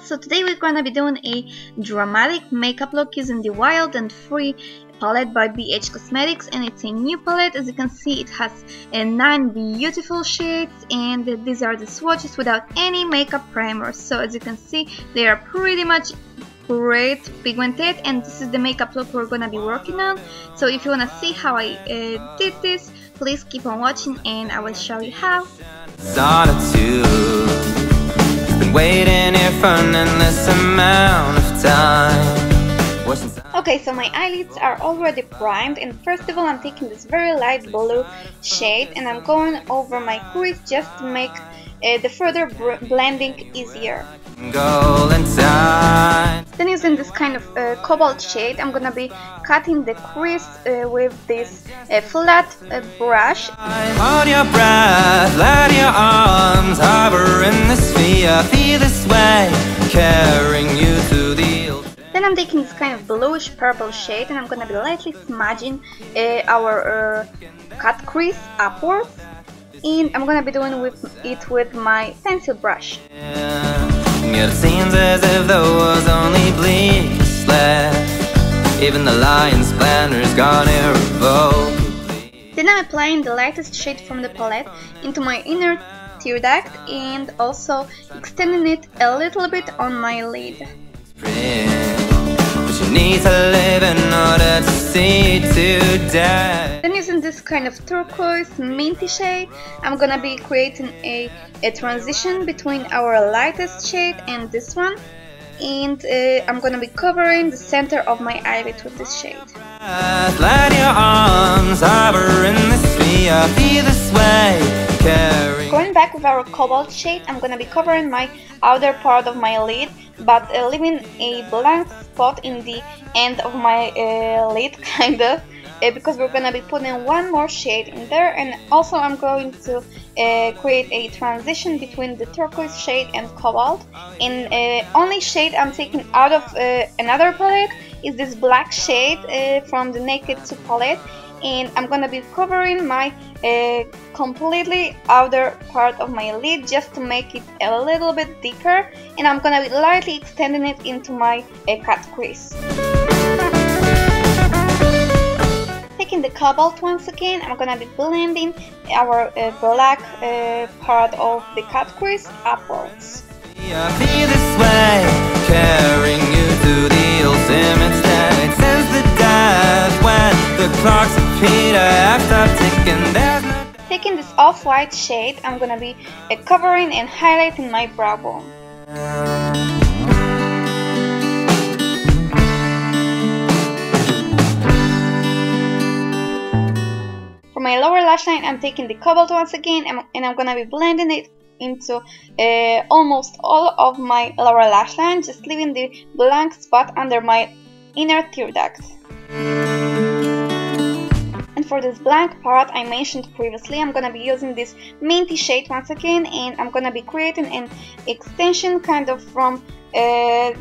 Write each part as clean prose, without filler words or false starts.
So today we're gonna be doing a dramatic makeup look using the Wild and Free palette by BH Cosmetics, and it's a new palette. As you can see, it has 9 beautiful shades, and these are the swatches without any makeup primers. So as you can see, they are pretty much great pigmented, and this is the makeup look we're gonna be working on. So if you wanna see how I did this, please keep on watching and I will show you how. Waiting here for an endless amount of time. Okay, so my eyelids are already primed, and first of all I'm taking this very light blue shade and I'm going over my crease just to make the further blending easier. Then using this kind of cobalt shade, I'm gonna be cutting the crease with this flat brush. Hold your breath, let your arms hover in the sphere, feel this way, carrying you to the... Then I'm taking this kind of bluish purple shade and I'm gonna be lightly smudging our cut crease upwards, and I'm gonna be doing it with my pencil brush. It seems as if there was only bleaks left. Even the lion's splendor's gone irrevocably. Then I'm applying the lightest shade from the palette into my inner tear duct and also extending it a little bit on my lid. But you need to live in order to see today. Then using this kind of turquoise minty shade, I'm gonna be creating a transition between our lightest shade and this one, and I'm gonna be covering the center of my eyelid with this shade. Let your arms hover in the sphere, be this way. Going back with our cobalt shade, I'm gonna be covering my outer part of my lid, but leaving a blank spot in the end of my lid, kind of, because we're gonna be putting one more shade in there, and also I'm going to create a transition between the turquoise shade and cobalt. And only shade I'm taking out of another palette is this black shade from the Naked 2 palette, and I'm gonna be covering my completely outer part of my lid just to make it a little bit deeper, and I'm gonna be lightly extending it into my cut crease. Taking the cobalt once again, I'm gonna be blending our black part of the cut crease upwards. Taking this off-white shade, I'm gonna be covering and highlighting my brow bone. For my lower lash line, I'm taking the cobalt once again, and I'm gonna be blending it into almost all of my lower lash line, just leaving the blank spot under my inner tear duct. And for this blank part I mentioned previously, I'm gonna be using this minty shade once again, and I'm gonna be creating an extension kind of from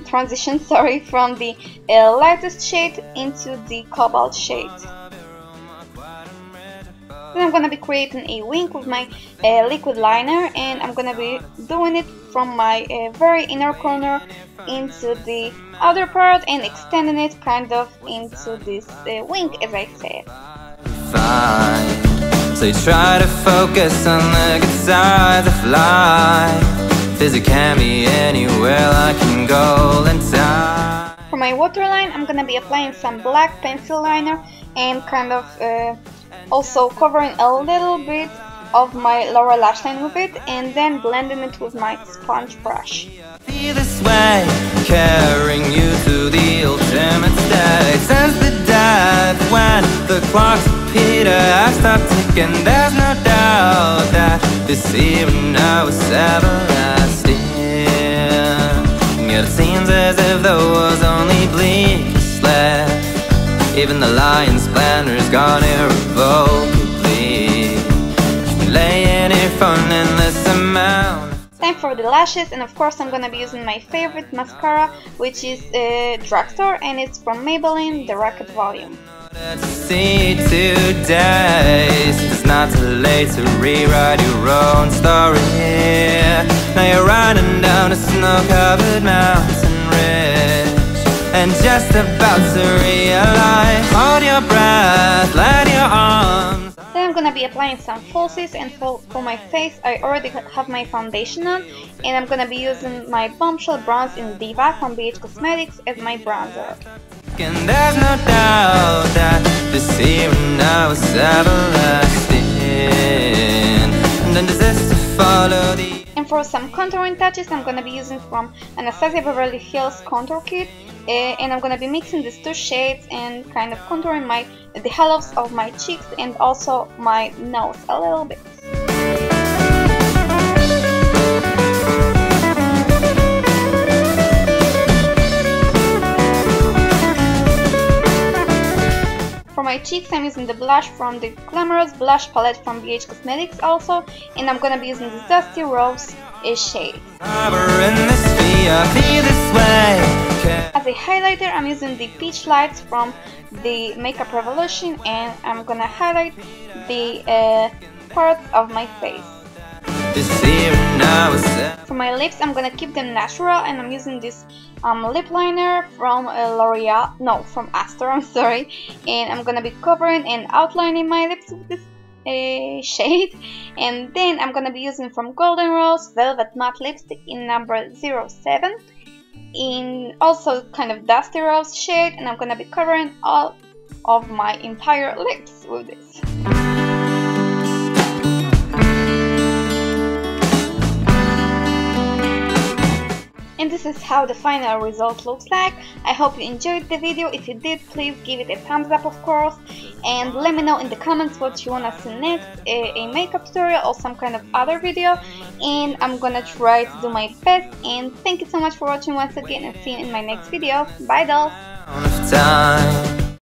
transition, sorry, from the lightest shade into the cobalt shade. Then I'm gonna be creating a wing with my liquid liner, and I'm gonna be doing it from my very inner corner into the outer part and extending it kind of into this wing, as I said. So you try to focus on the good sides of life. Physics can be anywhere like in gold and time. For my waterline, I'm gonna be applying some black pencil liner and kind of also covering a little bit of my lower lash line with it, and then blending it with my sponge brush. Be this way, carrying you to the ultimate state. Sense the death when the clocks repeat, I stop ticking. There's no doubt that this evening now is everlasting. Yet it seems as if there was only bleaks left. Even the lion's splendor's gone irrevocably. Laying here for an endless amount. Time for the lashes, and of course I'm gonna be using my favorite mascara, which is Drugstore, and it's from Maybelline, the Rocket Volume. See today, it's not too late to rewrite your own story. Now you're running down a snow-covered mountain ridge, and just about to realize. Hold your breath, let your arms. Then I'm gonna be applying some falsies, and for my face I already have my foundation on, and I'm gonna be using my Bombshell bronze in Diva from BH Cosmetics as my bronzer. And there's no doubt that this here and now is everlasting, and then desist to follow the. And for some contouring touches, I'm gonna be using from Anastasia Beverly Hills Contour Kit, and I'm gonna be mixing these two shades and kind of contouring the hollows of my cheeks and also my nose a little bit. For my cheeks, I'm using the blush from the Glamorous blush palette from BH Cosmetics also, and I'm gonna be using this Dusty Rose shade. As a highlighter, I'm using the Peach Lights from the Makeup Revolution, and I'm gonna highlight the parts of my face. For my lips, I'm gonna keep them natural, and I'm using this lip liner from from ASTOR, I'm sorry, and I'm gonna be covering and outlining my lips with this shade, and then I'm gonna be using from Golden Rose Velvet Matte Lipstick in number 07 in also kind of Dusty Rose shade, and I'm gonna be covering all of my entire lips with this. And this is how the final result looks like. I hope you enjoyed the video. If you did, please give it a thumbs up, of course, and let me know in the comments what you wanna see next, a makeup tutorial or some kind of other video, and I'm gonna try to do my best. And thank you so much for watching once again, and see you in my next video. Bye dolls!